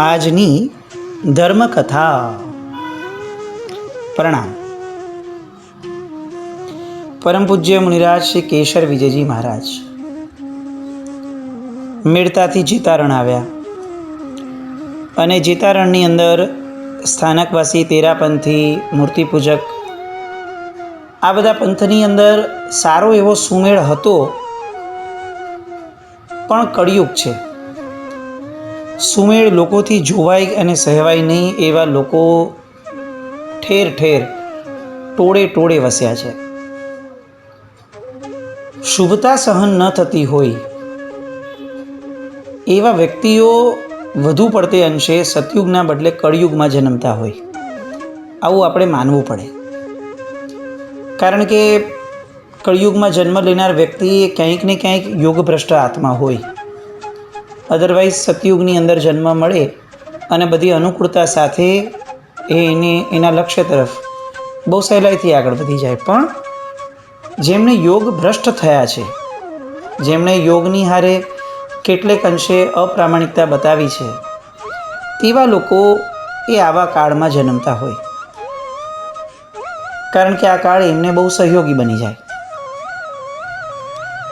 આજની ધર્મકથા. પ્રણામ. પરમ પૂજ્ય મુનિરાજ શ્રી કેશર વિજયજી મહારાજ મેળતાથી જીતારણ આવ્યા અને જીતારણની અંદર સ્થાનકવાસી તેરાપંથી, મૂર્તિપૂજક, આ બધા પંથની અંદર સારો એવો સુમેળ હતો. પણ કળિયુગ છે. સુમેળ લોકોથી જોવાય અને સહેવાય નહીં એવા લોકો ઠેર ઠેર ટોળે ટોળે વસ્યા છે. શુભતા સહન ન થતી હોય એવા વ્યક્તિઓ વધુ પડતે અંશે સતયુગના બદલે કળિયુગમાં જન્મતા હોય, આવું આપણે માનવું પડે. કારણ કે કળિયુગમાં જન્મ લેનાર વ્યક્તિ ક્યાંક ને ક્યાંક યોગભ્રષ્ટ આત્મા હોય. અદરવાઇઝ સતયુગની અંદર જન્મ મળે અને બધી અનુકૂળતા સાથે એના લક્ષ્ય તરફ બહુ સહેલાઈથી આગળ વધી જાય. પણ જેમણે યોગ ભ્રષ્ટ થયા છે, જેમણે યોગની હારે કેટલેક અંશે અપ્રામાણિકતા બતાવી છે, તેવા લોકો એ આવા કાળમાં જન્મતા હોય. કારણ કે આ કાળ એમને બહુ સહયોગી બની જાય.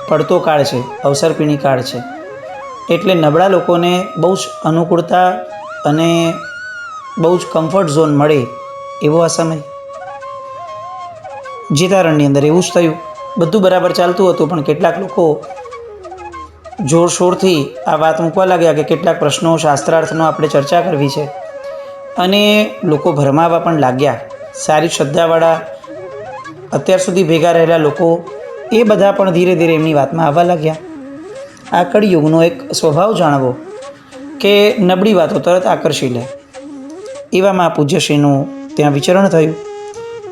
પડતો કાળ છે, અવસરપીણી કાળ છે, એટલે નબળા લોકોને બહુ જ અનુકૂળતા અને બહુ જ કમ્ફર્ટ ઝોન મળે એવો આ સમય. જીતારણની અંદર એવું જ થયું. બધું બરાબર ચાલતું હતું, પણ કેટલાક લોકો જોરશોરથી આ વાત મૂકવા લાગ્યા કે કેટલાક પ્રશ્નો શાસ્ત્રાર્થનો આપણે ચર્ચા કરવી છે, અને લોકો ભરમાવા પણ લાગ્યા. સારી શ્રદ્ધાવાળા અત્યાર સુધી ભેગા રહેલા લોકો એ બધા પણ ધીરે ધીરે એમની વાતમાં આવવા લાગ્યા. આ કળિયુગનો એક સ્વભાવ જાણવો કે નબળી વાતો તરત આકર્ષી લે. એવામાં પૂજ્યશ્રીનું ત્યાં વિચરણ થયું,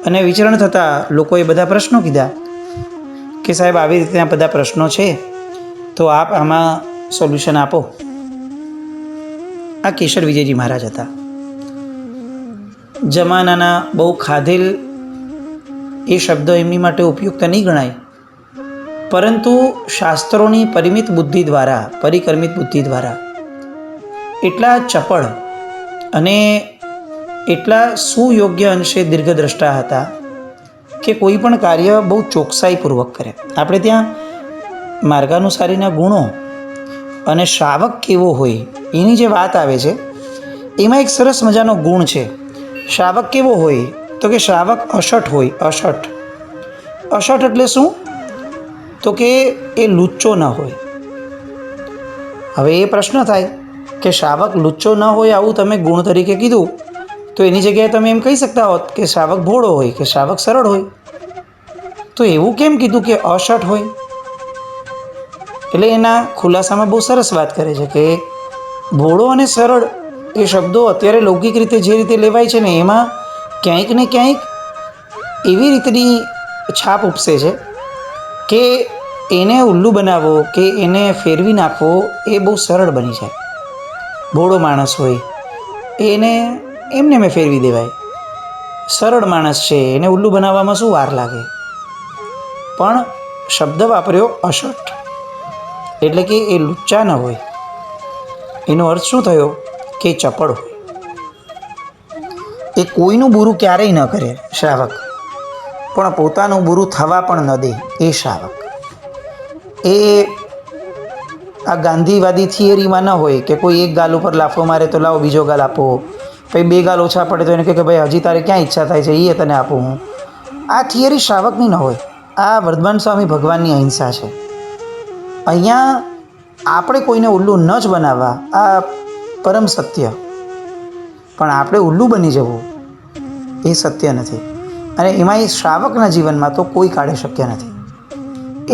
અને વિચરણ થતાં લોકોએ બધા પ્રશ્નો કીધા કે સાહેબ, આવી રીતે આ બધા પ્રશ્નો છે, તો આપ આમાં સોલ્યુશન આપો. આ કેશર વિજયજી મહારાજ હતા. જમાનાના બહુ ખાધેલ એ શબ્દ એમની માટે ઉપયુક્ત નહીં ગણાય, પરંતુ શાસ્ત્રોની પરિમિત બુદ્ધિ દ્વારા, પરિકર્મિત બુદ્ધિ દ્વારા એટલા ચપળ અને એટલા સુયોગ્ય અંશે દીર્ઘદ્રષ્ટા હતા કે કોઈ પણ કાર્ય બહુ ચોકસાઈપૂર્વક કરે. આપણે ત્યાં માર્ગાનુસારીના ગુણો અને શ્રાવક કેવો હોય એની જે વાત આવે છે, એમાં એક સરસ મજાનો ગુણ છે. શ્રાવક કેવો હોય તો કે શ્રાવક અષટ હોય. અષટ એટલે શું? તો કે એ લુચ્ચો ન હોય. હવે એ પ્રશ્ન થાય કે શ્રાવક લુચ્ચો ન હોય આવું તમે ગુણ તરીકે કીધું, તો એની જગ્યાએ તમે એમ કહી શકતા હોત કે શ્રાવક ભોળો હોય કે શ્રાવક સરળ હોય. તો એવું કેમ કીધું કે અષટ હોય? એટલે એના ખુલાસામાં બહુ સરસ વાત કરે છે કે ભોળો અને સરળ એ શબ્દો અત્યારે લૌકિક રીતે જે રીતે લેવાય છે ને, એમાં ક્યાંક ને ક્યાંક એવી રીતની છાપ ઉપસે છે કે એને ઉલ્લુ બનાવવો કે એને ફેરવી નાખવો એ બહુ સરળ બની જાય. ભોળો માણસ હોય એને એમને મેં ફેરવી દેવાય. સરળ માણસ છે એને ઉલ્લુ બનાવવામાં શું વાર લાગે? પણ શબ્દ વાપર્યો અષટ, એટલે કે એ લુચ્ચા ન હોય. એનો અર્થ શું થયો? કે ચપળ હોય. એ કોઈનું બુરું ક્યારેય ન કરે શ્રાવક, પણ પોતાનું બુરું થવા પણ ન દે એ શ્રાવક. એ આ ગાંધીવાદી થિયરીમાં ન હોય કે કોઈ એક ગાલ ઉપર લાફો મારે તો લાવો બીજો ગાલ આપો, પછી બે ગાલ ઓછા પડે તો એને કહે કે ભાઈ હજી તારે ક્યાં ઈચ્છા થાય છે એ તને આપું હું. આ થિયરી શ્રાવકની ન હોય. આ વર્ધમાન સ્વામી ભગવાનની અહિંસા છે. અહીંયા આપણે કોઈને ઉલ્લુ ન જ બનાવવા, આ પરમ સત્ય. પણ આપણે ઉલ્લુ બની જવું એ સત્ય નથી, અને એમાં એ શ્રાવકના જીવનમાં તો કોઈ કાળે શક્ય નથી.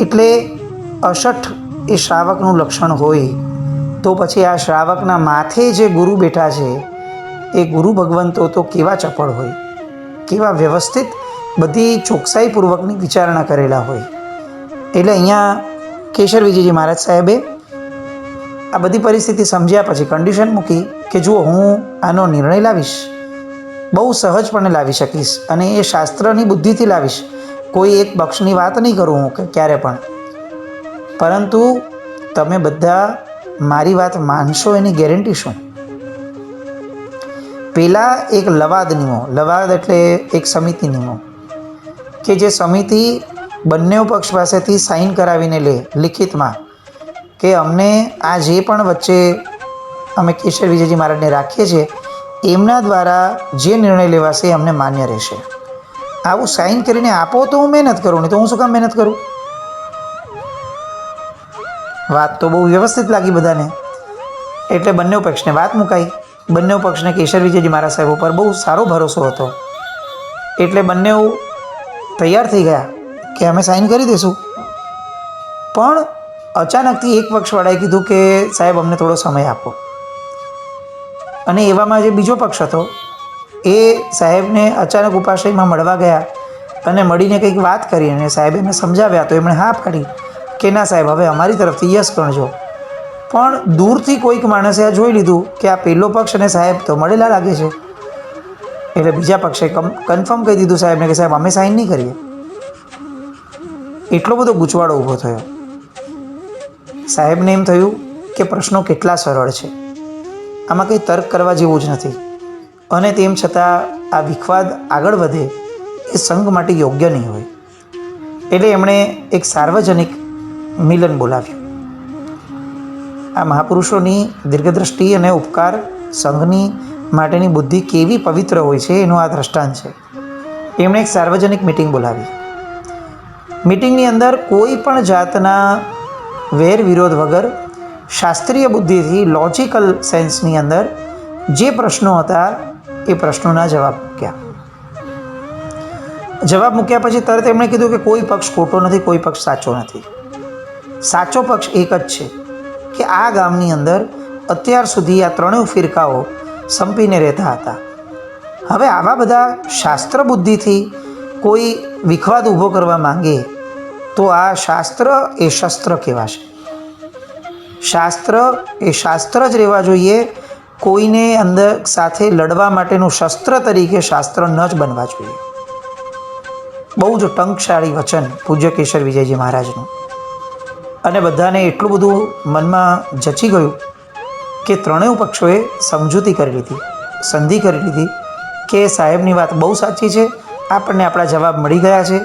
એટલે અષટ એ શ્રાવકનું લક્ષણ હોય તો પછી આ શ્રાવકના માથે જે ગુરુ બેઠા છે એ ગુરુ ભગવંતો તો કેવા ચપળ હોય, કેવા વ્યવસ્થિત બધી ચોકસાઈપૂર્વકની વિચારણા કરેલા હોય. એટલે અહીંયા કેશર વિજયજી મહારાજ સાહેબે આ બધી પરિસ્થિતિ સમજ્યા પછી કન્ડિશન મૂકી કે જુઓ, હું આનો નિર્ણય લાવીશ, બહુ સહજપણે લાવી શકીશ, અને એ શાસ્ત્રની બુદ્ધિથી લાવીશ. કોઈ એક પક્ષની વાત નહીં કરું હું કે ક્યારે પણ, પરંતુ તમે બધા મારી વાત માનશો એની ગેરંટી શું? પહેલાં એક લવાદ નિયમો, લવાદ એટલે એક સમિતિ નિયમો, કે જે સમિતિ બંને પક્ષ પાસેથી સાઇન કરાવીને લે લિખિતમાં કે અમને આ જે પણ વચ્ચે અમે કેશર વિજયજી મહારાજને રાખીએ છીએ એમના દ્વારા જે નિર્ણય લેવાશે અમને માન્ય રહેશે. આવું સાઇન કરીને આપો તો હું મહેનત કરું, નહીં તો હું શું કામ મહેનત કરું? વાત તો બહુ વ્યવસ્થિત લાગી બધાને. એટલે બંને પક્ષને વાત મુકાઈ. બંને પક્ષને કેશર વિજયજી મહારાજ સાહેબ ઉપર બહુ સારો ભરોસો હતો. એટલે બંને તૈયાર થઈ ગયા કે અમે સાઇન કરી દઈશું. પણ અચાનકથી એક પક્ષવાળાએ કીધું કે સાહેબ અમને થોડો સમય આપો. અને એવામાં જે બીજો પક્ષ હતો એ સાહેબને અચાનક ઉપાશ્રયમાં મળવા ગયા અને મળીને કંઈક વાત કરી અને સાહેબે એમને સમજાવ્યા તો એમણે હા પાડી કે ના સાહેબ હવે અમારી તરફથી યસ ગણજો. પણ દૂરથી કોઈક માણસે આ જોઈ લીધું કે આ પહેલો પક્ષ અને સાહેબ તો મળેલા લાગે છે. એટલે બીજા પક્ષે કન્ફર્મ કહી દીધું સાહેબને કે સાહેબ અમે સાઇન નહીં કરીએ. એટલો બધો ગૂંચવાડો ઊભો થયો. સાહેબને એમ થયું કે પ્રશ્નો કેટલા સરળ છે, આમાં કંઈ તર્ક કરવા જેવું જ નથી, અને તેમ છતાં આ વિખવાદ આગળ વધે એ સંઘ માટે યોગ્ય નહીં હોય. એટલે એમણે એક સાર્વજનિક મિલન બોલાવ્યું. આ મહાપુરુષોની દીર્ઘદ્રષ્ટિ અને ઉપકાર સંઘની માટેની બુદ્ધિ કેવી પવિત્ર હોય છે એનું આ દ્રષ્ટાંત છે. એમણે એક સાર્વજનિક મિટિંગ બોલાવી. મિટિંગની અંદર કોઈ પણ જાતના વેર વિરોધ વગર શાસ્ત્રીય બુદ્ધિથી લોજિકલ સેન્સની અંદર જે પ્રશ્નો હતા એ પ્રશ્નોના જવાબ મૂક્યા. જવાબ મૂક્યા પછી તરત એમણે કીધું કે કોઈ પક્ષ ખોટો નથી, કોઈ પક્ષ સાચો નથી. સાચો પક્ષ એક જ છે કે આ ગામની અંદર અત્યાર સુધી આ ત્રણેય ફિરકાઓ સંપીને રહેતા હતા. હવે આવા બધા શાસ્ત્ર બુદ્ધિથી કોઈ વિખવાદ ઊભો કરવા માંગે તો આ શાસ્ત્ર એ શસ્ત્ર કહેવાશે. શાસ્ત્ર એ શાસ્ત્ર જ રહેવા જોઈએ. કોઈને અંદર સાથે લડવા માટેનું શસ્ત્ર તરીકે શાસ્ત્ર ન જ બનવા જોઈએ. બહુ જ ટંકશાળી વચન પૂજ્ય કેશર વિજયજી મહારાજનું. અને બધાને એટલું બધું મનમાં જચી ગયું કે ત્રણેય પક્ષોએ સમજૂતી કરી લીધી, સંધિ કરી લીધી કે સાહેબની વાત બહુ સાચી છે, આપણને આપણા જવાબ મળી ગયા છે,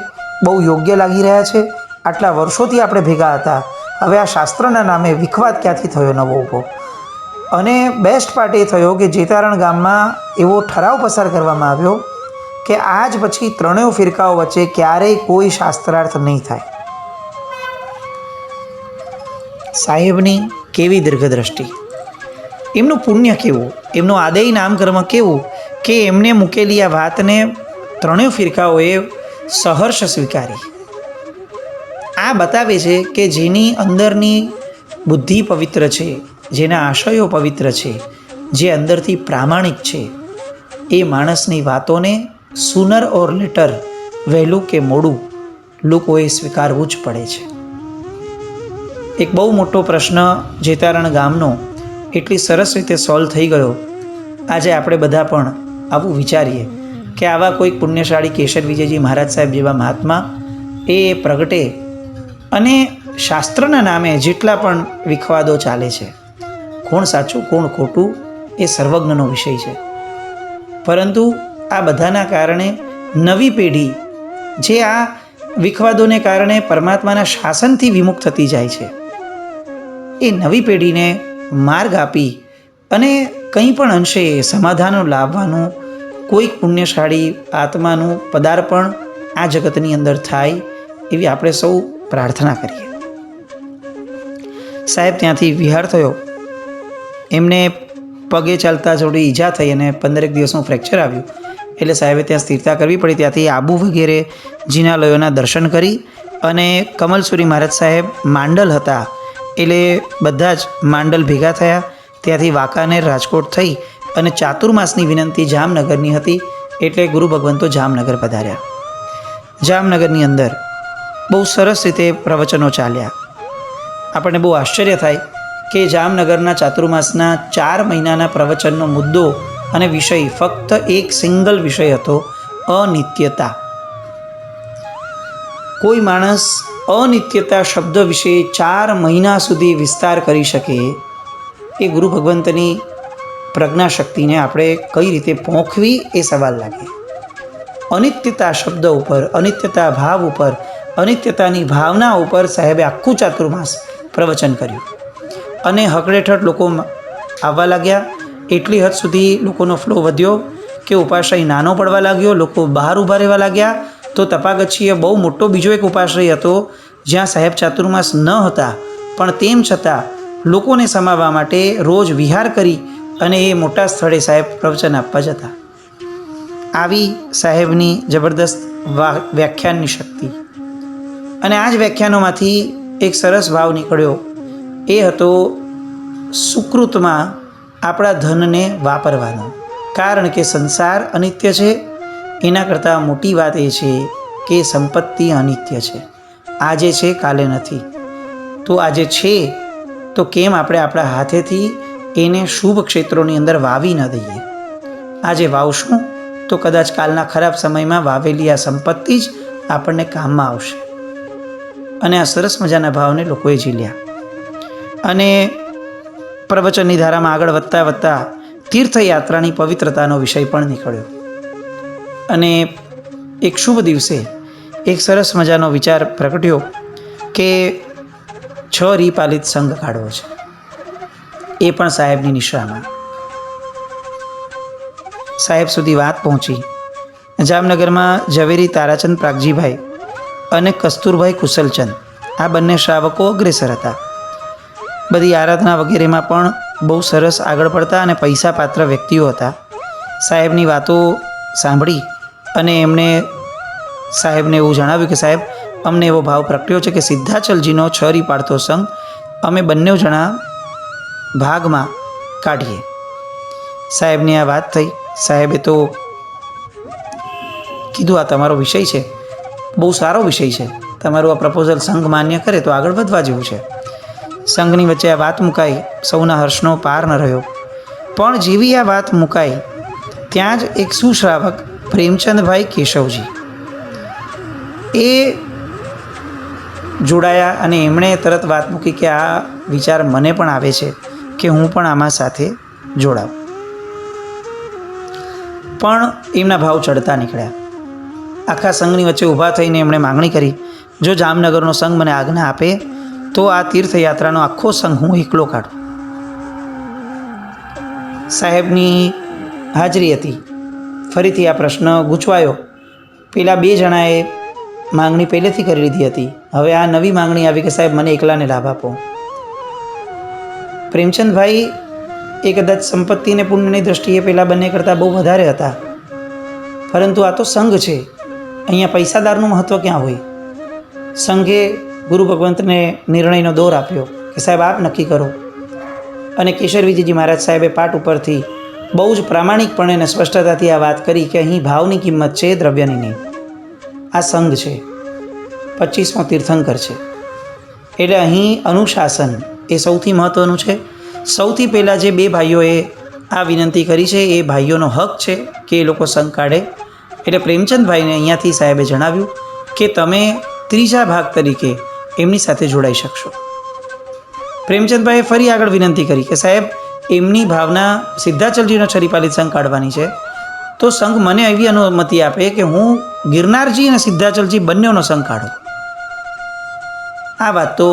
બહુ યોગ્ય લાગી રહ્યા છે, આટલા વર્ષોથી આપણે ભેગા હતા, હવે આ શાસ્ત્રના નામે વિખવાદ ક્યાંથી થયો નવો ઊભો. અને બેસ્ટ પાર્ટ એ થયો કે જેતારણ ગામમાં એવો ઠરાવ પસાર કરવામાં આવ્યો કે આજ પછી ત્રણેય ફિરકાઓ વચ્ચે ક્યારેય કોઈ શાસ્ત્રાર્થ નહીં થાય. સાહેબની કેવી દીર્ઘદ્રષ્ટિ, એમનું પુણ્ય કેવું, એમનું આદેય નામકર્મ કેવું કે એમને મૂકેલી આ વાતને ત્રણેય ફિરકાઓએ સહર્ષ સ્વીકારી. આ બતાવે છે કે જેની અંદરની બુદ્ધિ પવિત્ર છે, જેના આશયો પવિત્ર છે, જે અંદરથી પ્રામાણિક છે, એ માણસની વાતોને સુનર ઓર લેટર, વહેલું કે મોડું, લોકોએ સ્વીકારવું જ પડે છે. એક બહુ મોટો પ્રશ્ન જેતારણ ગામનો એટલી સરસ રીતે સોલ્વ થઈ ગયો. આજે આપણે બધા પણ આવું વિચારીએ કે આવા કોઈક પુણ્યશાળી કેશર વિજયજી મહારાજ સાહેબ જેવા મહાત્મા એ પ્રગટે અને શાસ્ત્રના નામે જેટલા પણ વિખવાદો ચાલે છે, કોણ સાચું કોણ ખોટું એ સર્વજ્ઞનો વિષય છે. પરંતુ આ બધાના કારણે નવી પેઢી જે આ વિખવાદોને કારણે પરમાત્માના શાસનથી વિમુખ થતી જાય છે, એ નવી પેઢીને માર્ગ આપી અને કંઈ પણ અંશે સમાધાનો લાવવાનું કોઈક પુણ્યશાળી આત્માનું પદાર્પણ આ જગતની અંદર થાય એવી આપણે સૌ પ્રાર્થના કરીએ. સાહેબ ત્યાંથી વિહાર થયો. એમને પગે ચાલતા થોડી ઈજા થઈ અને 15 દિવસનું ફ્રેક્ચર આવ્યું. એટલે સાહેબે ત્યાં સ્થિરતા કરવી પડી. ત્યાંથી આબુ વગેરે જિનાલયોના દર્શન કરી અને કમલસુરી મહારાજ સાહેબ માંડલ હતા એટલે બધા જ માંડલ ભેગા થયા. ત્યાંથી વાંકાનેર રાજકોટ થઈ અને ચાતુર્માસની વિનંતી જામનગરની હતી એટલે ગુરુ ભગવંતો જામનગર પધાર્યા. જામનગરની અંદર બહુ સરસ રીતે પ્રવચનો ચાલ્યા. આપણને બહુ આશ્ચર્ય થાય કે જામનગરના ચાતુર્માસના 4 મહિનાના પ્રવચનનો મુદ્દો અને વિષય ફક્ત એક સિંગલ વિષય હતો, અનિત્યતા. કોઈ માણસ અનિત્યતા શબ્દ વિશે 4 મહિના સુધી વિસ્તાર કરી શકે એ ગુરુ ભગવંતની પ્રજ્ઞાશક્તિને આપણે કઈ રીતે પોંખવી એ સવાલ લાગે. અનિત્યતા શબ્દ ઉપર, અનિત્યતા ભાવ ઉપર, અનિત્યતાની ભાવના ઉપર સાહેબે આખું ચાતુર્માસ પ્રવચન કર્યું. અને હકડેઠઠ લોકો આવવા લાગ્યા. એટલી હદ સુધી લોકોનો ફ્લો વધ્યો કે ઉપાશ્રય નાનો પડવા લાગ્યો. લોકો બહાર ઊભા રહેવા લાગ્યા. તો તપાગચ્છીએ બહુ મોટો બીજો એક ઉપાશ્રય હતો જ્યાં સાહેબ ચાતુર્માસ ન હતા, પણ તેમ છતાં લોકોને સમાવવા માટે રોજ વિહાર કરી અને એ મોટા સ્થળે સાહેબ પ્રવચન આપવા જતા. આવી સાહેબની જબરદસ્ત વ્યાખ્યાનની શક્તિ. અને આ જ વ્યાખ્યાનોમાંથી એક સરસ ભાવ નીકળ્યો. એ હતો સુકૃતમાં આપણા ધનને વાપરવાનો. કારણ કે સંસાર અનિત્ય છે. એના કરતાં મોટી વાત એ છે કે સંપત્તિ અનિત્ય છે. આજે છે કાલે નથી. તો આજે છે તો કેમ આપણે આપણા હાથેથી એને શુભ ક્ષેત્રોની અંદર વાવી ન દઈએ? આજે વાવશું તો કદાચ કાલના ખરાબ સમયમાં વાવેલી આ સંપત્તિ જ આપણને કામમાં આવશે. અને આ સરસ મજાના ભાવને લોકોએ ઝીલ્યા. અને પ્રવચનની ધારામાં આગળ વધતા વધતા તીર્થયાત્રાની પવિત્રતાનો વિષય પણ નીકળ્યો. અને એક શુભ દિવસે એક સરસ મજાનો વિચાર પ્રગટ્યો કે 6 રીપાલિત સંઘ કાઢવો છે. એ પણ સાહેબની નિશ્રામાં. સાહેબ સુધી વાત પહોંચી. જામનગરમાં ઝવેરી તારાચંદ પ્રાગજીભાઈ અને કસ્તુરભાઈ કુશલચંદ આ બંને શ્રાવકો અગ્રેસર હતા. બધી આરાધના વગેરેમાં પણ બહુ સરસ આગળ પડતા અને પૈસા પાત્ર વ્યક્તિઓ હતા. સાહેબની વાતો સાંભળી અને એમણે સાહેબને એવું જણાવ્યું કે સાહેબ, અમને એવો ભાવ પ્રગટ્યો છે કે સિદ્ધાચલજીનો 6 રી પાડતો સંઘ અમે બંને જણા ભાગમાં કાઢીએ. સાહેબની આ વાત થઈ. સાહેબે તો કીધું, આ તમારો વિષય છે, બહુ સારો વિષય છે. તમારું આ પ્રપોઝલ સંઘ માન્ય કરે તો આગળ વધવા જેવું છે. સંઘની વચ્ચે આ વાત મુકાઈ. સૌના હર્ષનો પાર ન રહ્યો. પણ જેવી આ વાત મુકાઈ ત્યાં જ એક સુશ્રાવક પ્રેમચંદભાઈ કેશવજી એ જોડાયા અને એમણે તરત વાત મૂકી કે આ વિચાર મને પણ આવે છે કે હું પણ આમાં સાથે જોડાઉં. પણ એમના ભાવ ચડતા નીકળ્યા. આખા સંઘની વચ્ચે ઊભા થઈને એમણે માંગણી કરી, જો જામનગરનો સંઘ મને આજ્ઞા આપે તો આ તીર્થયાત્રાનો આખો સંઘ હું એકલો કાઢું. સાહેબની હાજરી હતી. ફરીથી આ પ્રશ્ન ગૂંચવાયો. પેલા 2 જણાએ માંગણી પહેલેથી કરી લીધી હતી. હવે આ નવી માંગણી આવી કે સાહેબ મને એકલાને લાભ આપો. પ્રેમચંદભાઈ એ કદાચ સંપત્તિ અને પુણ્યની દ્રષ્ટિએ પેલા બંને કરતાં બહુ વધારે હતા. પરંતુ આ તો સંઘ છે. અહીંયા પૈસાદારનું મહત્ત્વ ક્યાં હોય? સંઘે ગુરુ ભગવંતને નિર્ણયનો દોર આપ્યો કે સાહેબ આપ નક્કી કરો. અને કેશર વિજયજી મહારાજ સાહેબે પાઠ ઉપરથી બહુ જ પ્રામાણિકપણે અને સ્પષ્ટતાથી આ વાત કરી કે અહીં ભાવની કિંમત છે, દ્રવ્યની નહીં. આ સંઘ છે, 25મો તીર્થંકર છે. એટલે અહીં અનુશાસન એ સૌથી મહત્ત્વનું છે. સૌથી પહેલાં જે 2 ભાઈઓએ આ વિનંતી કરી છે એ ભાઈઓનો હક છે કે એ લોકો સંઘ કાઢે. એટલે પ્રેમચંદભાઈને અહીંયાથી સાહેબે જણાવ્યું કે તમે 3જા ભાગ તરીકે એમની સાથે જોડાઈ શકશો. પ્રેમચંદભાઈએ ફરી આગળ વિનંતી કરી કે સાહેબ, એમની ભાવના સિદ્ધાચલજીનો 6 રીપાલિત સંઘ કાઢવાની છે, તો સંઘ મને એવી અનુમતિ આપે કે હું ગિરનારજી અને સિદ્ધાચલજી બંનેનો સંઘ કાઢું. આ વાત તો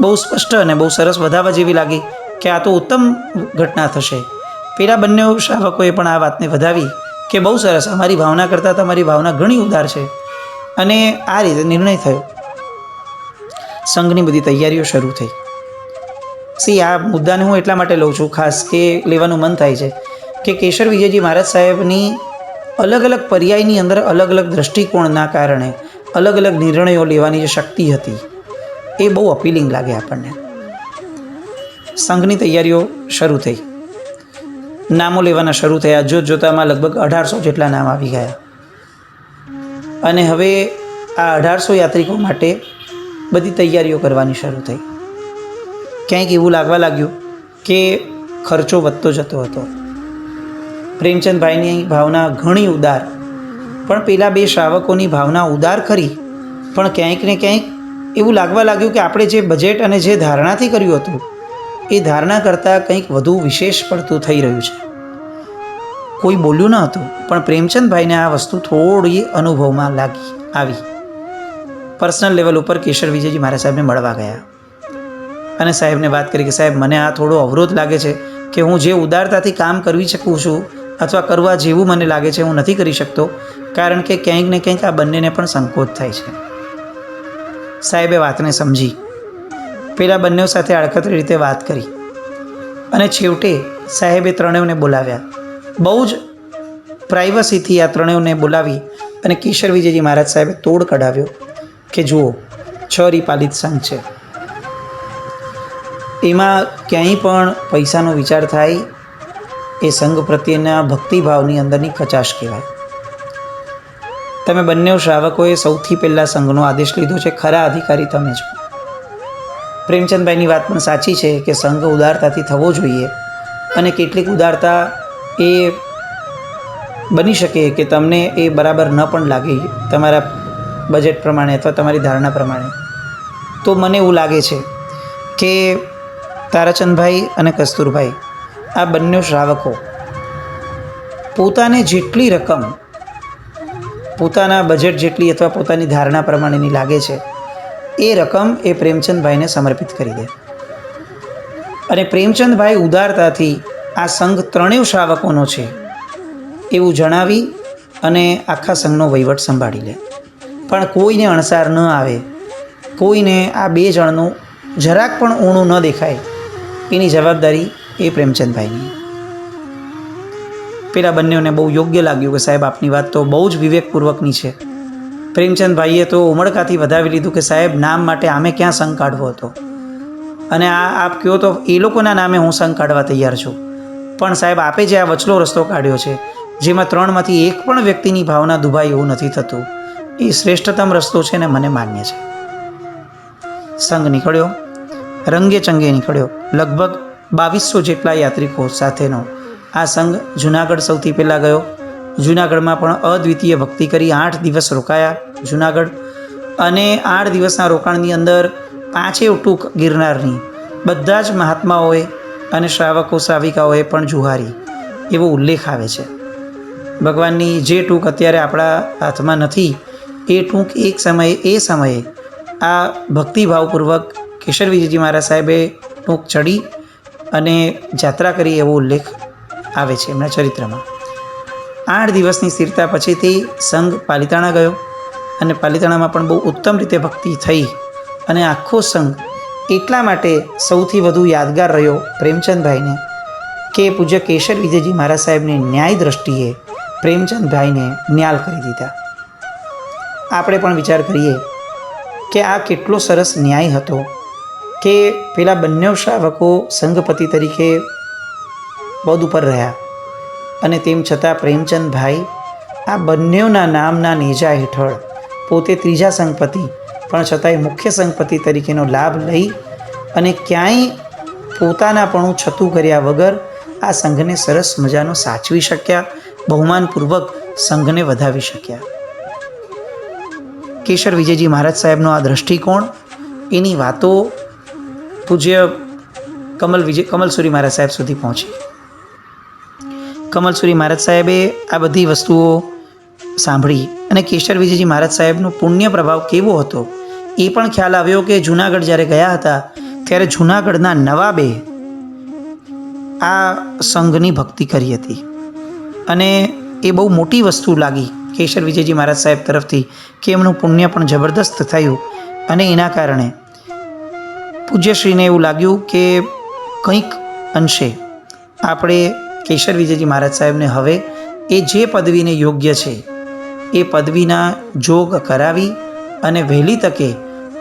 બહુ સ્પષ્ટ અને બહુ સરસ વધારવા જેવી લાગી કે આ તો ઉત્તમ ઘટના થશે. પેલા બંને શ્રાવકોએ પણ આ વાતને વધાવી કે બહુ સરસ, અમારી ભાવના કરતાં તમારી ભાવના ઘણી ઉદાર છે. અને આ રીતે નિર્ણય થયો. સંઘની બધી તૈયારીઓ શરૂ થઈ. આ મુદ્દાને હું એટલા માટે લઉં છું ખાસ કે લેવાનું મન થાય છે કે કેશર વિજયજી મહારાજ સાહેબની અલગ અલગ પર્યાયની અંદર અલગ અલગ દૃષ્ટિકોણના કારણે અલગ અલગ નિર્ણયો લેવાની જે શક્તિ હતી એ બહુ અપીલિંગ લાગે આપણને. સંઘની તૈયારીઓ શરૂ થઈ. નામો લેવાના શરૂ થયા. જોતામાં લગભગ 1800 જેટલા નામ આવી ગયા. અને હવે આ 1800 યાત્રિકો માટે બધી તૈયારીઓ કરવાની શરૂ થઈ. ક્યાંક એવું લાગવા લાગ્યું કે ખર્ચો વધતો જતો હતો. પ્રેમચંદભાઈની ભાવના ઘણી ઉદાર, પણ પેલા 2 શ્રાવકોની ભાવના ઉદાર ખરી, પણ ક્યાંક ને ક્યાંક એવું લાગવા લાગ્યું કે આપણે જે બજેટ અને જે ધારણાથી કર્યું હતું એ ધારણા કરતાં કંઈક વધુ વિશેષ પડતું થઈ રહ્યું છે. કોઈ બોલ્યું ન હતું, પણ પ્રેમચંદભાઈને આ વસ્તુ થોડી અનુભવમાં આવી. પર્સનલ લેવલ ઉપર કેશર વિજયજી મહારાજ સાહેબને મળવા ગયા અને સાહેબને વાત કરી કે સાહેબ, મને આ થોડો અવરોધ લાગે છે કે હું જે ઉદારતાથી કામ કરી શકું છું અથવા કરવા જેવું મને લાગે છે હું નથી કરી શકતો, કારણ કે ક્યાંક ને ક્યાંક આ બંનેને પણ સંકોચ થાય છે. સાહેબે વાતને સમજી પેલા બંને સાથે આડકતરી રીતે વાત કરી અને છેવટે સાહેબે ત્રણેયને બોલાવ્યા. બહુ જ પ્રાઇવસીથી આ ત્રણેયને બોલાવી અને કેશર વિજયજી મહારાજ સાહેબે તોડ કઢાવ્યો કે જુઓ, 6 રીપાલિત સંઘ છે, એમાં ક્યાંય પણ પૈસાનો વિચાર થાય એ સંઘ પ્રત્યેના ભક્તિભાવની અંદરની કચાશ કહેવાય. તમે બંને શ્રાવકોએ સૌથી પહેલાં સંઘનો આદેશ લીધો છે, ખરા અધિકારી તમે છો. પ્રેમચંદભાઈની વાત પણ સાચી છે કે સંઘ ઉદારતાથી થવો જોઈએ અને કેટલીક ઉદારતા એ બની શકે કે તમને એ બરાબર ન પણ લાગે તમારા બજેટ પ્રમાણે અથવા તમારી ધારણા પ્રમાણે. તો મને એવું લાગે છે કે તારાચંદભાઈ અને કસ્તુરભાઈ આ બંને શ્રાવકો પોતાને જેટલી રકમ પોતાના બજેટ જેટલી અથવા પોતાની ધારણા પ્રમાણેની લાગે છે એ રકમ એ પ્રેમચંદભાઈને સમર્પિત કરી દે અને પ્રેમચંદભાઈ ઉદારતાથી આ સંઘ ત્રણેય શ્રાવકોનો છે એવું જણાવી અને આખા સંઘનો વહીવટ સંભાળી લે. પણ કોઈને અણસાર ન આવે, કોઈને આ 2 જણનું જરાક પણ ઊણું ન દેખાય, એની જવાબદારી એ પ્રેમચંદભાઈની. પેલા બંનેને બહુ યોગ્ય લાગ્યું કે સાહેબ આપની વાત તો બહુ જ વિવેકપૂર્વકની છે. પ્રેમચંદભાઈએ તો ઉમળકાથી વધાવી લીધું કે સાહેબ, નામ માટે આમે ક્યાં સંઘ કાઢવો હતો, અને આપ કહો તો એ લોકોના નામે હું સંઘ કાઢવા તૈયાર છું, પણ સાહેબ આપે જે આ વચલો રસ્તો કાઢ્યો છે જેમાં 3માંથી એક પણ વ્યક્તિની ભાવના દુભાય એવું નથી થતું, એ શ્રેષ્ઠતમ રસ્તો છે ને મને માન્ય છે. સંઘ નીકળ્યો, રંગે ચંગે નીકળ્યો. લગભગ 2200 જેટલા યાત્રિકો સાથેનો આ સંઘ જુનાગઢ સૌથી પહેલાં ગયો. જુનાગઢમાં પણ અદ્વિતીય ભક્તિ કરી 8 દિવસ રોકાયા જુનાગઢ, અને 8 દિવસના રોકાણની અંદર 5 ટૂંક ગિરનારની બધા જ મહાત્માઓએ અને શ્રાવકો શ્રાવિકાઓએ પણ જુહારી એવો ઉલ્લેખ આવે છે. ભગવાનની જે ટૂંક અત્યારે આપણા હાથમાં નથી એ ટૂંક એ સમયે આ ભક્તિભાવપૂર્વક કેશર વિજયજી મહારાજ સાહેબે ટૂંક ચડી અને જાત્રા કરી એવો ઉલ્લેખ આવે છે એમના ચરિત્રમાં. 8 દિવસની સ્થિરતા પછીથી સંઘ પાલિતાણા ગયો અને પાલિતાણામાં પણ બહુ ઉત્તમ રીતે ભક્તિ થઈ અને આખો સંઘ એટલા માટે સૌથી વધુ યાદગાર રહ્યો પ્રેમચંદભાઈને કે પૂજ્ય કેશર વિજયજી મહારાજ સાહેબની ન્યાય દ્રષ્ટિએ પ્રેમચંદભાઈને ન્યાલ કરી દીધા. આપણે પણ વિચાર કરીએ કે આ કેટલો સરસ ન્યાય હતો કે પેલા બંને શ્રાવકો સંઘપતિ તરીકે પદ ઉપર રહ્યા અને તેમ છતાં પ્રેમચંદભાઈ આ બંનેના નામના નેજા હેઠળ પોતે ત્રીજા સંઘપતિ પણ છતાંય મુખ્ય સંઘપતિ તરીકેનો લાભ લઈ અને ક્યાંય પોતાનાપણું છતું કર્યા વગર આ સંઘને સરસ મજાનો સાચવી શક્યા, બહુમાનપૂર્વક સંઘને વધાવી શક્યા. કેશર વિજયજી મહારાજ સાહેબનો આ દૃષ્ટિકોણ, એની વાતો પૂજ્ય કમલસુરી મહારાજ સાહેબ સુધી પહોંચી. કમલસુરી મહારાજ સાહેબે આ બધી વસ્તુઓ સાંભળી અને કેશર વિજયજી મહારાજ સાહેબનો પુણ્ય પ્રભાવ કેવો હતો એ પણ ખ્યાલ આવ્યો કે જૂનાગઢ જ્યારે ગયા હતા ત્યારે જૂનાગઢના નવાબે આ સંઘની ભક્તિ કરી હતી અને એ બહુ મોટી વસ્તુ લાગી કેશર વિજયજી મહારાજ સાહેબ તરફથી કે એમનું પુણ્ય પણ જબરદસ્ત થયું અને એના કારણે પૂજ્યશ્રીને એવું લાગ્યું કે કંઈક અંશે આપણે કેશર વિજયજી મહારાજ સાહેબને હવે એ જે પદવીને યોગ્ય છે એ પદવીના જોગ કરાવી અને વહેલી તકે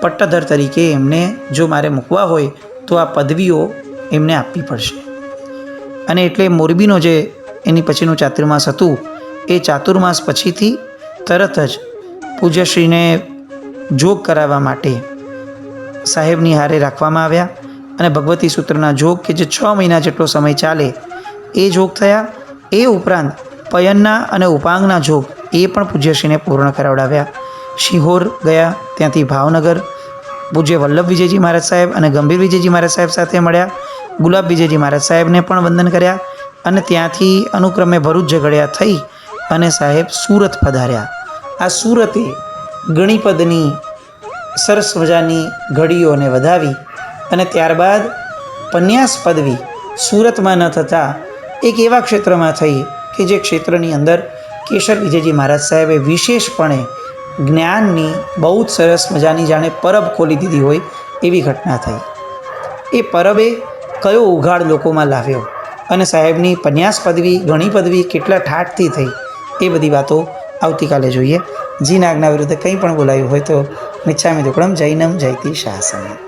પટ્ટધર તરીકે એમને જો મારે મૂકવા હોય તો આ પદવીઓ એમને આપવી પડશે. અને એટલે મોરબીનો જે એની પછીનું ચાતુર્માસ હતું એ ચાતુર્માસ પછીથી તરત જ પૂજ્યશ્રીને જોગ કરાવવા માટે સાહેબની હારે રાખવામાં આવ્યા અને ભગવતી સૂત્રના જોગ કે જે 6 મહિના જેટલો સમય ચાલે એ જોગ થયા. એ ઉપરાંત પયનના અને ઉપાંગના જોગ એ પણ પૂજ્યશ્રીને પૂર્ણ કરાવડાવ્યા. શિહોર ગયા, ત્યાંથી ભાવનગર પૂજ્ય વલ્લભ વિજયજી મહારાજ સાહેબ અને ગંભીર વિજયજી મહારાજ સાહેબ સાથે મળ્યા. ગુલાબ વિજયજી મહારાજ સાહેબને પણ વંદન કર્યા અને ત્યાંથી અનુક્રમે ભરૂચ ઝઘડ્યા થઈ અને સાહેબ સુરત પધાર્યા. આ સુરતે ગણિપદની સરસ મજાની ઘડીઓને વધાવી અને ત્યારબાદ પન્યાસ પદવી સુરતમાં ન થતાં એક એવા ક્ષેત્રમાં થઈ કે જે ક્ષેત્રની અંદર કેશર વિજયજી મહારાજ સાહેબે વિશેષપણે જ્ઞાનની બહુ જ સરસ મજાની જાણે પરબ ખોલી દીધી હોય એવી ઘટના થઈ. એ પરબે કયો ઉઘાડ લોકોમાં લાવ્યો અને સાહેબની પન્યાસ પદવી ઘણી પદવી કેટલા ઠાઠથી થઈ એ બધી વાતો આવતીકાલે જોઈએ. જીના આજ્ઞા વિરુદ્ધ કંઈ પણ બોલાયું હોય તો મિચ્છામિ દુક્કડમ જૈનમ જયતિ શાસનમ.